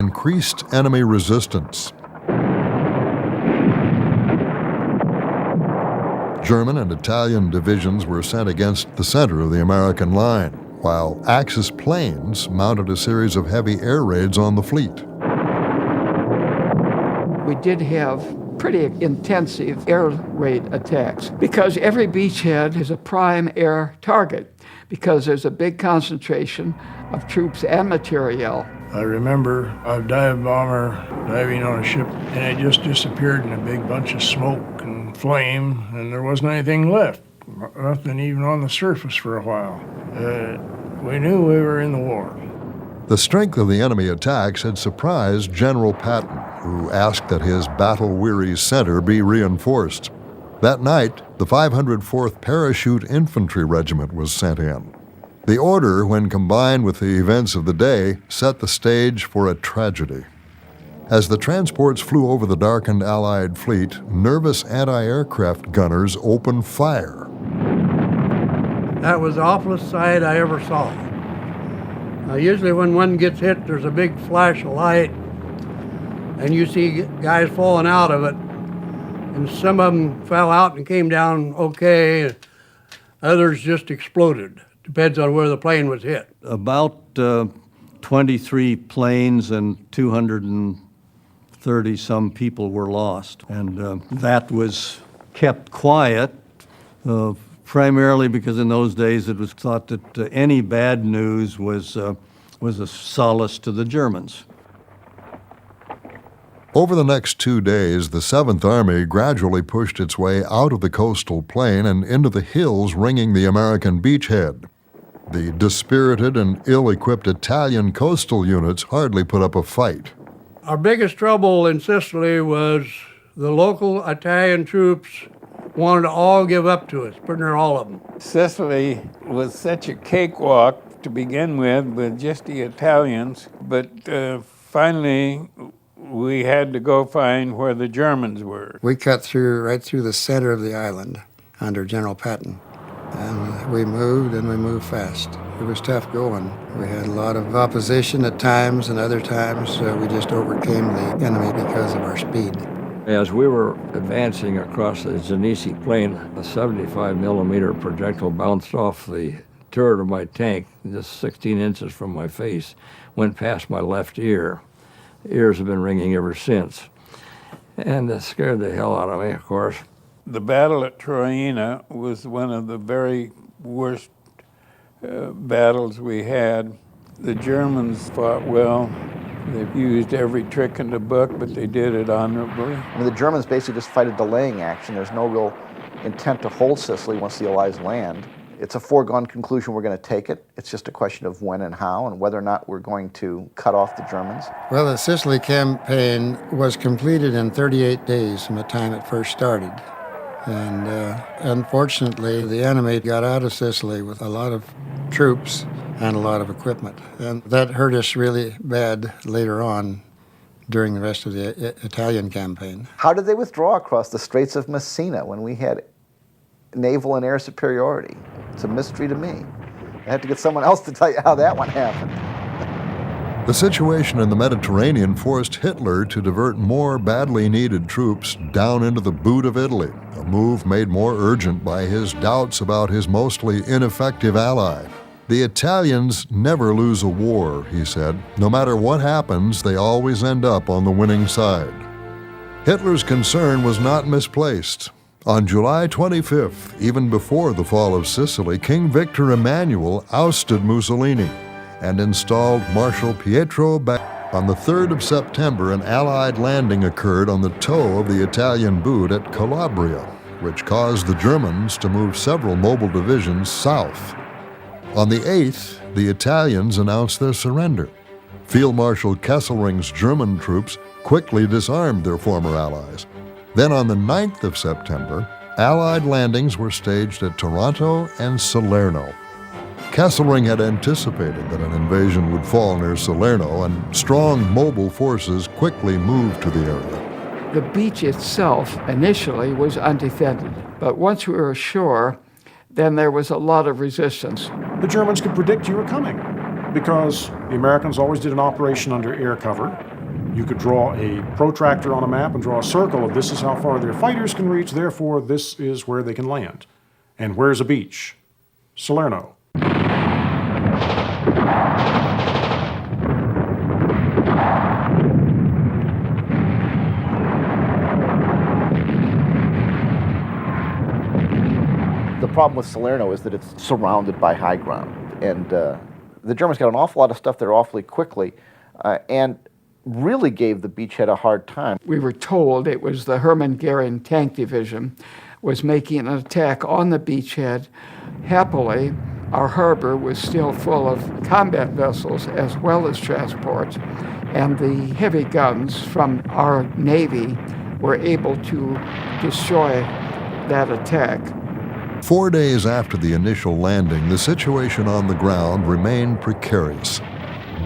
increased enemy resistance. German and Italian divisions were sent against the center of the American line, while Axis planes mounted a series of heavy air raids on the fleet. We did have pretty intensive air raid attacks because every beachhead is a prime air target because there's a big concentration of troops and materiel. I remember a dive bomber diving on a ship, and it just disappeared in a big bunch of smoke and flame, and there wasn't anything left, nothing even on the surface for a while. We knew we were in the war. The strength of the enemy attacks had surprised General Patton, who asked that his battle-weary center be reinforced. That night, the 504th Parachute Infantry Regiment was sent in. The order, when combined with the events of the day, set the stage for a tragedy. As the transports flew over the darkened Allied fleet, nervous anti-aircraft gunners opened fire. That was the awfulest sight I ever saw. Usually when one gets hit, there's a big flash of light, and you see guys falling out of it. And some of them fell out and came down okay. Others just exploded. Depends on where the plane was hit. About 23 planes and 230-some people were lost. And that was kept quiet, primarily because in those days it was thought that any bad news was a solace to the Germans. Over the next 2 days, the 7th Army gradually pushed its way out of the coastal plain and into the hills ringing the American beachhead. The dispirited and ill-equipped Italian coastal units hardly put up a fight. Our biggest trouble in Sicily was the local Italian troops wanted to all give up to us, pretty near all of them. Sicily was such a cakewalk to begin with just the Italians, but finally we had to go find where the Germans were. We cut right through the center of the island under General Patton. And we moved fast. It was tough going. We had a lot of opposition at times, and other times we just overcame the enemy because of our speed. As we were advancing across the Genesee Plain, a 75-millimeter projectile bounced off the turret of my tank, just 16 inches from my face, went past my left ear. The ears have been ringing ever since. And it scared the hell out of me, of course. The battle at Troina was one of the very worst battles we had. The Germans fought well. They've used every trick in the book, but they did it honorably. I mean, the Germans basically just fight a delaying action. There's no real intent to hold Sicily once the Allies land. It's a foregone conclusion we're going to take it. It's just a question of when and how and whether or not we're going to cut off the Germans. Well, the Sicily campaign was completed in 38 days from the time it first started. And unfortunately, the enemy got out of Sicily with a lot of troops and a lot of equipment. And that hurt us really bad later on during the rest of the Italian campaign. How did they withdraw across the Straits of Messina when we had naval and air superiority? It's a mystery to me. I have to get someone else to tell you how that one happened. The situation in the Mediterranean forced Hitler to divert more badly needed troops down into the boot of Italy, a move made more urgent by his doubts about his mostly ineffective ally. The Italians never lose a war, he said. No matter what happens, they always end up on the winning side. Hitler's concern was not misplaced. On July 25th, even before the fall of Sicily, King Victor Emmanuel ousted Mussolini and installed Marshal Pietro Bacci. On the 3rd of September, an Allied landing occurred on the toe of the Italian boot at Calabria, which caused the Germans to move several mobile divisions south. On the 8th, the Italians announced their surrender. Field Marshal Kesselring's German troops quickly disarmed their former allies. Then on the 9th of September, Allied landings were staged at Taranto and Salerno. Kesselring had anticipated that an invasion would fall near Salerno, and strong mobile forces quickly moved to the area. The beach itself initially was undefended, but once we were ashore, then there was a lot of resistance. The Germans could predict you were coming. because the Americans always did an operation under air cover. You could draw a protractor on a map and draw a circle of this is how far their fighters can reach, therefore this is where they can land. And where's a beach? Salerno. The problem with Salerno is that it's surrounded by high ground, and the Germans got an awful lot of stuff there awfully quickly, and really gave the beachhead a hard time. We were told it was the Hermann Goering Tank Division was making an attack on the beachhead. Happily, our harbor was still full of combat vessels as well as transports, and the heavy guns from our Navy were able to destroy that attack. 4 days after the initial landing, the situation on the ground remained precarious.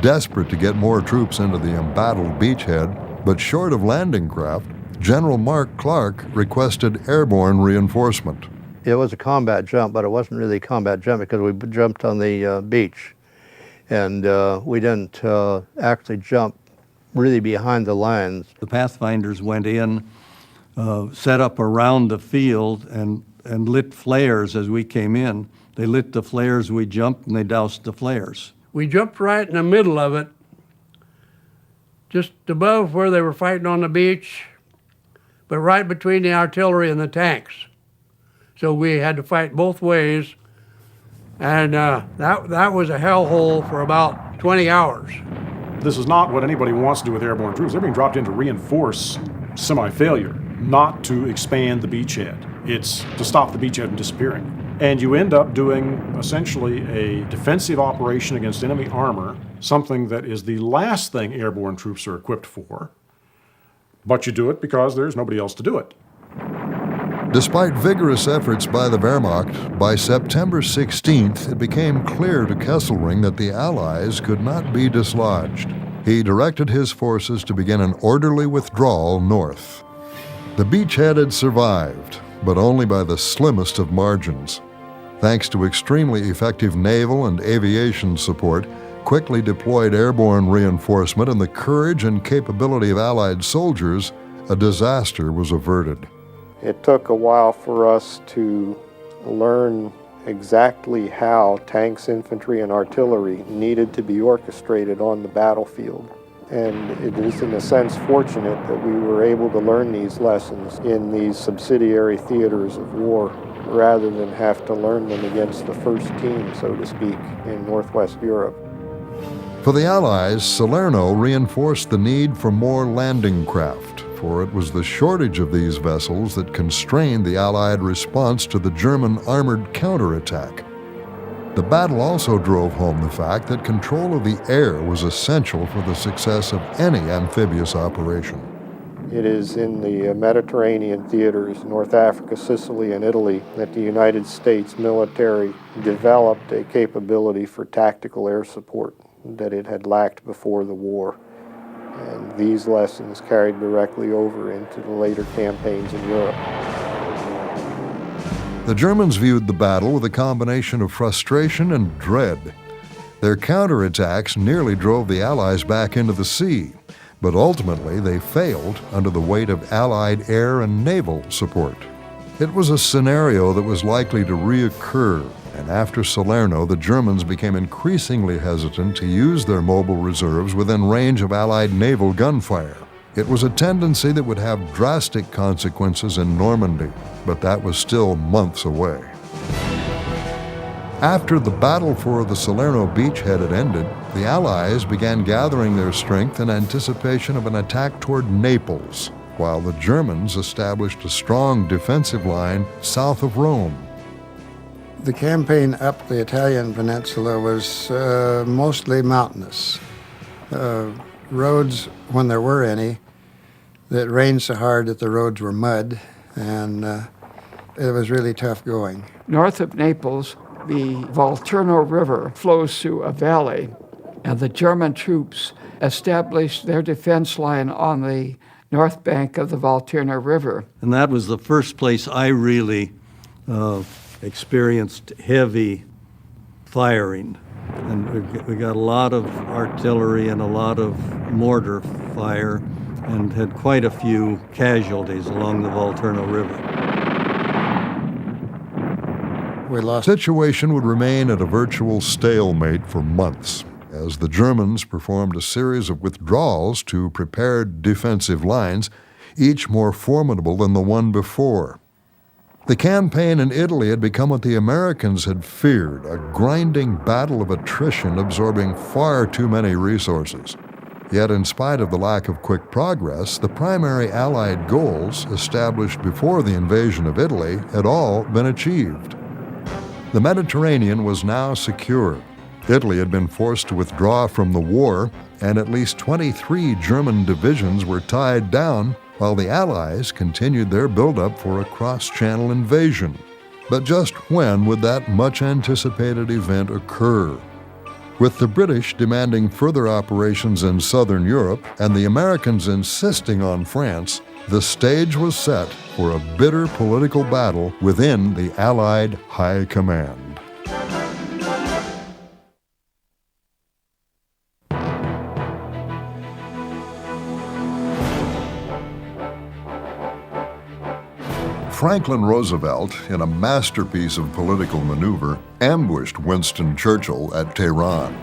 Desperate to get more troops into the embattled beachhead, but short of landing craft, General Mark Clark requested airborne reinforcement. It was a combat jump, but it wasn't really a combat jump because we jumped on the beach. And we didn't actually jump really behind the lines. The Pathfinders went in, set up around the field, and lit flares as we came in. They lit the flares, we jumped, and they doused the flares. We jumped right in the middle of it, just above where they were fighting on the beach, but right between the artillery and the tanks. So we had to fight both ways, and that was a hellhole for about 20 hours. This is not what anybody wants to do with airborne troops. They're being dropped in to reinforce semi-failure, not to expand the beachhead. It's to stop the beachhead from disappearing. And you end up doing essentially a defensive operation against enemy armor, something that is the last thing airborne troops are equipped for. But you do it because there's nobody else to do it. Despite vigorous efforts by the Wehrmacht, by September 16th, it became clear to Kesselring that the Allies could not be dislodged. He directed his forces to begin an orderly withdrawal north. The beachhead had survived, but only by the slimmest of margins. Thanks to extremely effective naval and aviation support, quickly deployed airborne reinforcement, and the courage and capability of Allied soldiers, a disaster was averted. It took a while for us to learn exactly how tanks, infantry, and artillery needed to be orchestrated on the battlefield. And it is, in a sense, fortunate that we were able to learn these lessons in these subsidiary theaters of war, rather than have to learn them against the first team, so to speak, in Northwest Europe. For the Allies, Salerno reinforced the need for more landing craft, for it was the shortage of these vessels that constrained the Allied response to the German armored counterattack. The battle also drove home the fact that control of the air was essential for the success of any amphibious operation. It is in the Mediterranean theaters, North Africa, Sicily, and Italy, that the United States military developed a capability for tactical air support that it had lacked before the war. And these lessons carried directly over into the later campaigns in Europe. The Germans viewed the battle with a combination of frustration and dread. Their counterattacks nearly drove the Allies back into the sea, but ultimately they failed under the weight of Allied air and naval support. It was a scenario that was likely to reoccur, and after Salerno, the Germans became increasingly hesitant to use their mobile reserves within range of Allied naval gunfire. It was a tendency that would have drastic consequences in Normandy, but that was still months away. After the battle for the Salerno beachhead had ended, the Allies began gathering their strength in anticipation of an attack toward Naples, while the Germans established a strong defensive line south of Rome. The campaign up the Italian peninsula was mostly mountainous. Roads, when there were any, that rained so hard that the roads were mud, and it was really tough going. North of Naples, the Volturno River flows through a valley, and the German troops established their defense line on the north bank of the Volturno River. And that was the first place I really experienced heavy firing. And we got a lot of artillery and a lot of mortar fire and had quite a few casualties along the Volturno River. The situation would remain at a virtual stalemate for months as the Germans performed a series of withdrawals to prepared defensive lines, each more formidable than the one before. The campaign in Italy had become what the Americans had feared, a grinding battle of attrition absorbing far too many resources. Yet in spite of the lack of quick progress, the primary Allied goals established before the invasion of Italy had all been achieved. The Mediterranean was now secure. Italy had been forced to withdraw from the war, and at least 23 German divisions were tied down, while the Allies continued their buildup for a cross-channel invasion. But just when would that much-anticipated event occur? With the British demanding further operations in southern Europe and the Americans insisting on France, the stage was set for a bitter political battle within the Allied High Command. Franklin Roosevelt, in a masterpiece of political maneuver, ambushed Winston Churchill at Tehran.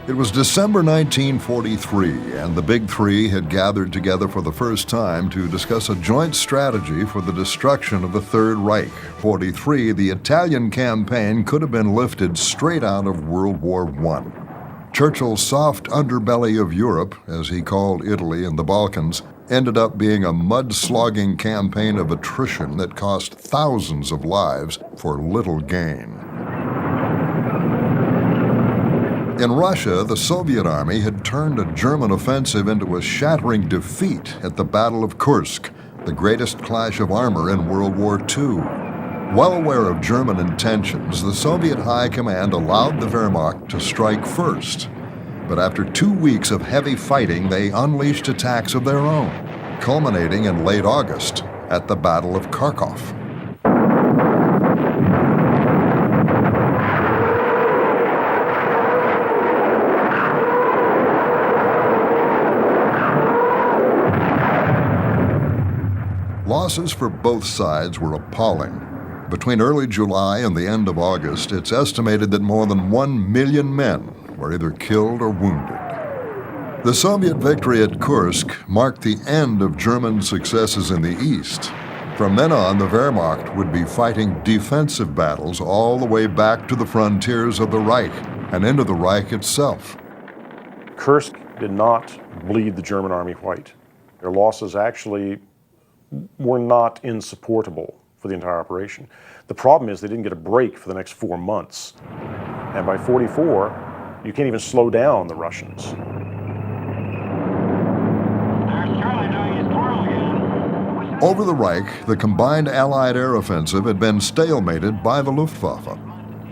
It was December 1943, and the Big Three had gathered together for the first time to discuss a joint strategy for the destruction of the Third Reich. 43, the Italian campaign could have been lifted straight out of World War I. Churchill's soft underbelly of Europe, as he called Italy and the Balkans, ended up being a mud-slogging campaign of attrition that cost thousands of lives for little gain. In Russia, the Soviet army had turned a German offensive into a shattering defeat at the Battle of Kursk, the greatest clash of armor in World War II. Well aware of German intentions, the Soviet High Command allowed the Wehrmacht to strike first. But after 2 weeks of heavy fighting, they unleashed attacks of their own, culminating in late August at the Battle of Kharkov. Losses for both sides were appalling. Between early July and the end of August, it's estimated that more than 1 million men were either killed or wounded. The Soviet victory at Kursk marked the end of German successes in the east. From then on, the Wehrmacht would be fighting defensive battles all the way back to the frontiers of the Reich and into the Reich itself. Kursk did not bleed the German army white. Their losses actually were not insupportable for the entire operation. The problem is they didn't get a break for the next 4 months. And by 44, you can't even slow down the Russians. Over the Reich, the combined Allied air offensive had been stalemated by the Luftwaffe.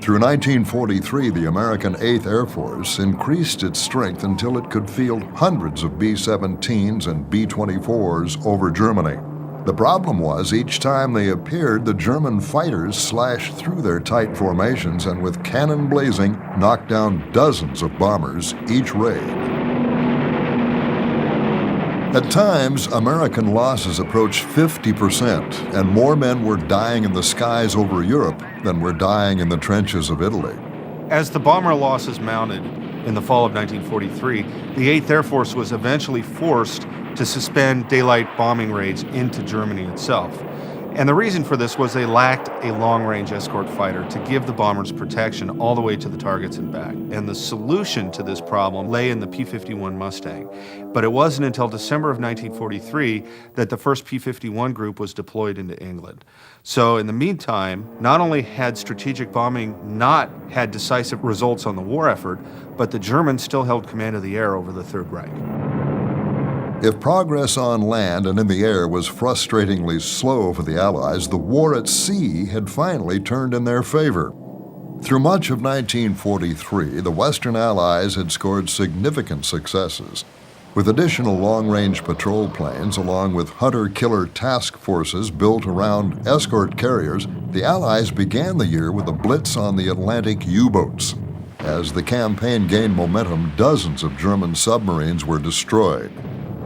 Through 1943, the American 8th Air Force increased its strength until it could field hundreds of B-17s and B-24s over Germany. The problem was, each time they appeared, the German fighters slashed through their tight formations and with cannon blazing, knocked down dozens of bombers each raid. At times, American losses approached 50%, and more men were dying in the skies over Europe than were dying in the trenches of Italy. As the bomber losses mounted in the fall of 1943, the 8th Air Force was eventually forced to suspend daylight bombing raids into Germany itself. And the reason for this was they lacked a long-range escort fighter to give the bombers protection all the way to the targets and back. And the solution to this problem lay in the P-51 Mustang. But it wasn't until December of 1943 that the first P-51 group was deployed into England. So in the meantime, not only had strategic bombing not had decisive results on the war effort, but the Germans still held command of the air over the Third Reich. If progress on land and in the air was frustratingly slow for the Allies, the war at sea had finally turned in their favor. Through much of 1943, the Western Allies had scored significant successes. With additional long-range patrol planes, along with hunter-killer task forces built around escort carriers, the Allies began the year with a blitz on the Atlantic U-boats. As the campaign gained momentum, dozens of German submarines were destroyed.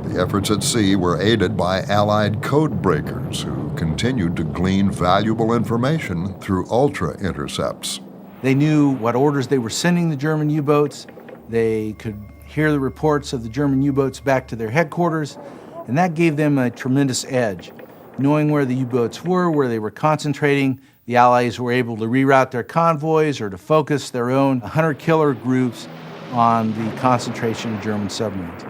The efforts at sea were aided by Allied code breakers who continued to glean valuable information through ultra-intercepts. They knew what orders they were sending the German U-boats. They could hear the reports of the German U-boats back to their headquarters, and that gave them a tremendous edge. Knowing where the U-boats were, where they were concentrating, the Allies were able to reroute their convoys or to focus their own hunter-killer groups on the concentration of German submarines.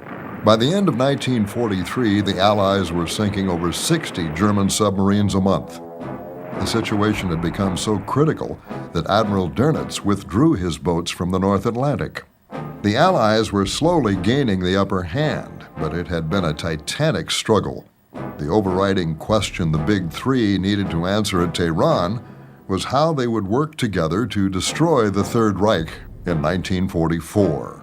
By the end of 1943, the Allies were sinking over 60 German submarines a month. The situation had become so critical that Admiral Dönitz withdrew his boats from the North Atlantic. The Allies were slowly gaining the upper hand, but it had been a titanic struggle. The overriding question the Big Three needed to answer at Tehran was how they would work together to destroy the Third Reich in 1944.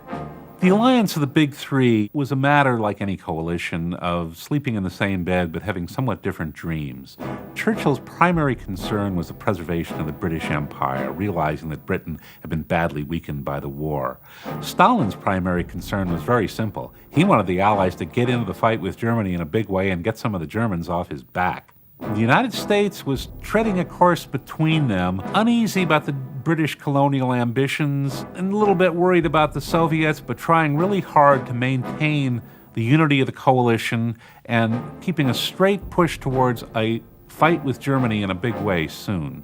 The alliance of the Big Three was a matter, like any coalition, of sleeping in the same bed but having somewhat different dreams. Churchill's primary concern was the preservation of the British Empire, realizing that Britain had been badly weakened by the war. Stalin's primary concern was very simple. He wanted the Allies to get into the fight with Germany in a big way and get some of the Germans off his back. The United States was treading a course between them, uneasy about the British colonial ambitions and a little bit worried about the Soviets, but trying really hard to maintain the unity of the coalition and keeping a straight push towards a fight with Germany in a big way soon.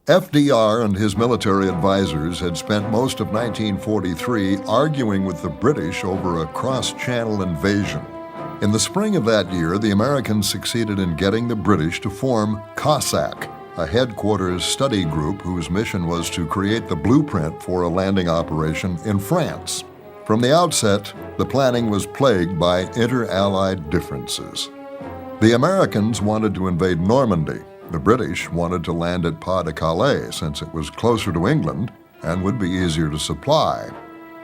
FDR and his military advisors had spent most of 1943 arguing with the British over a cross-channel invasion. In the spring of that year, the Americans succeeded in getting the British to form COSAC, a headquarters study group whose mission was to create the blueprint for a landing operation in France. From the outset, the planning was plagued by inter-allied differences. The Americans wanted to invade Normandy. The British wanted to land at Pas-de-Calais since it was closer to England and would be easier to supply.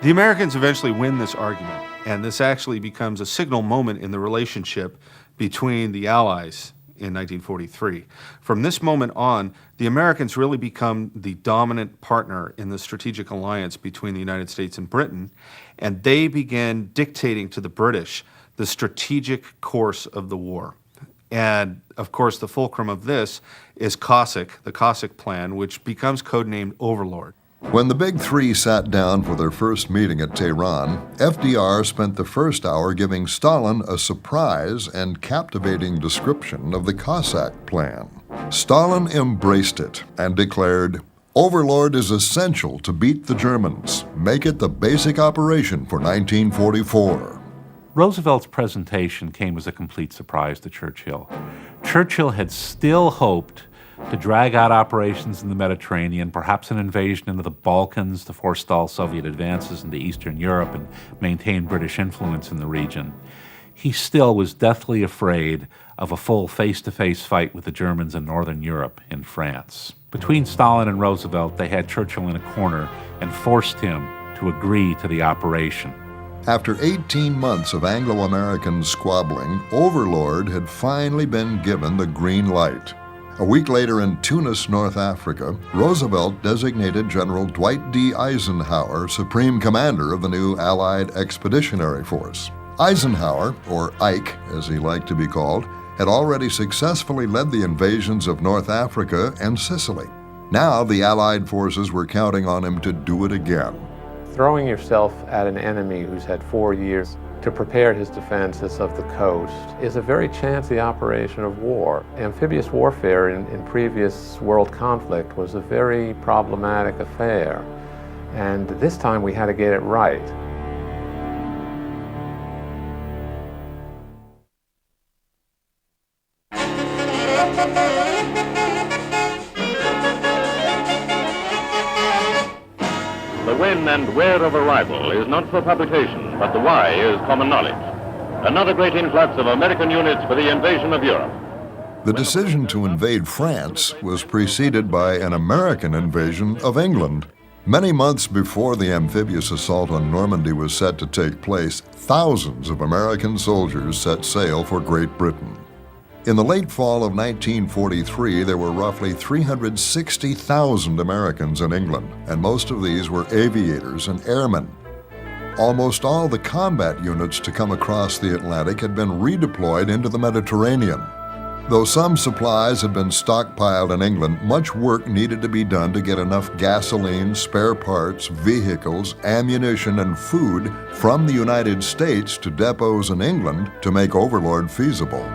The Americans eventually win this argument, and this actually becomes a signal moment in the relationship between the Allies in 1943. From this moment on, the Americans really become the dominant partner in the strategic alliance between the United States and Britain, and they begin dictating to the British the strategic course of the war. And, of course, the fulcrum of this is COSAC, the COSAC plan, which becomes codenamed Overlord. When the Big Three sat down for their first meeting at Tehran, FDR spent the first hour giving Stalin a surprise and captivating description of the Cossack plan. Stalin embraced it and declared, "Overlord is essential to beat the Germans. Make it the basic operation for 1944." Roosevelt's presentation came as a complete surprise to Churchill. Churchill had still hoped to drag out operations in the Mediterranean, perhaps an invasion into the Balkans to forestall Soviet advances into Eastern Europe and maintain British influence in the region. He still was deathly afraid of a full face-to-face fight with the Germans in Northern Europe in France. Between Stalin and Roosevelt, they had Churchill in a corner and forced him to agree to the operation. After 18 months of Anglo-American squabbling, Overlord had finally been given the green light. A week later in Tunis, North Africa, Roosevelt designated General Dwight D. Eisenhower Supreme Commander of the new Allied Expeditionary Force. Eisenhower, or Ike as he liked to be called, had already successfully led the invasions of North Africa and Sicily. Now the Allied forces were counting on him to do it again. Throwing yourself at an enemy who's had 4 years to prepare his defenses of the coast is a very chancy operation of war. Amphibious warfare in previous world conflict was a very problematic affair, and this time we had to get it right. The when and where of arrival is not for publication, but the why is common knowledge. Another great influx of American units for the invasion of Europe. The decision to invade France was preceded by an American invasion of England. Many months before the amphibious assault on Normandy was set to take place, thousands of American soldiers set sail for Great Britain. In the late fall of 1943, there were roughly 360,000 Americans in England, and most of these were aviators and airmen. Almost all the combat units to come across the Atlantic had been redeployed into the Mediterranean. Though some supplies had been stockpiled in England, much work needed to be done to get enough gasoline, spare parts, vehicles, ammunition, and food from the United States to depots in England to make Overlord feasible.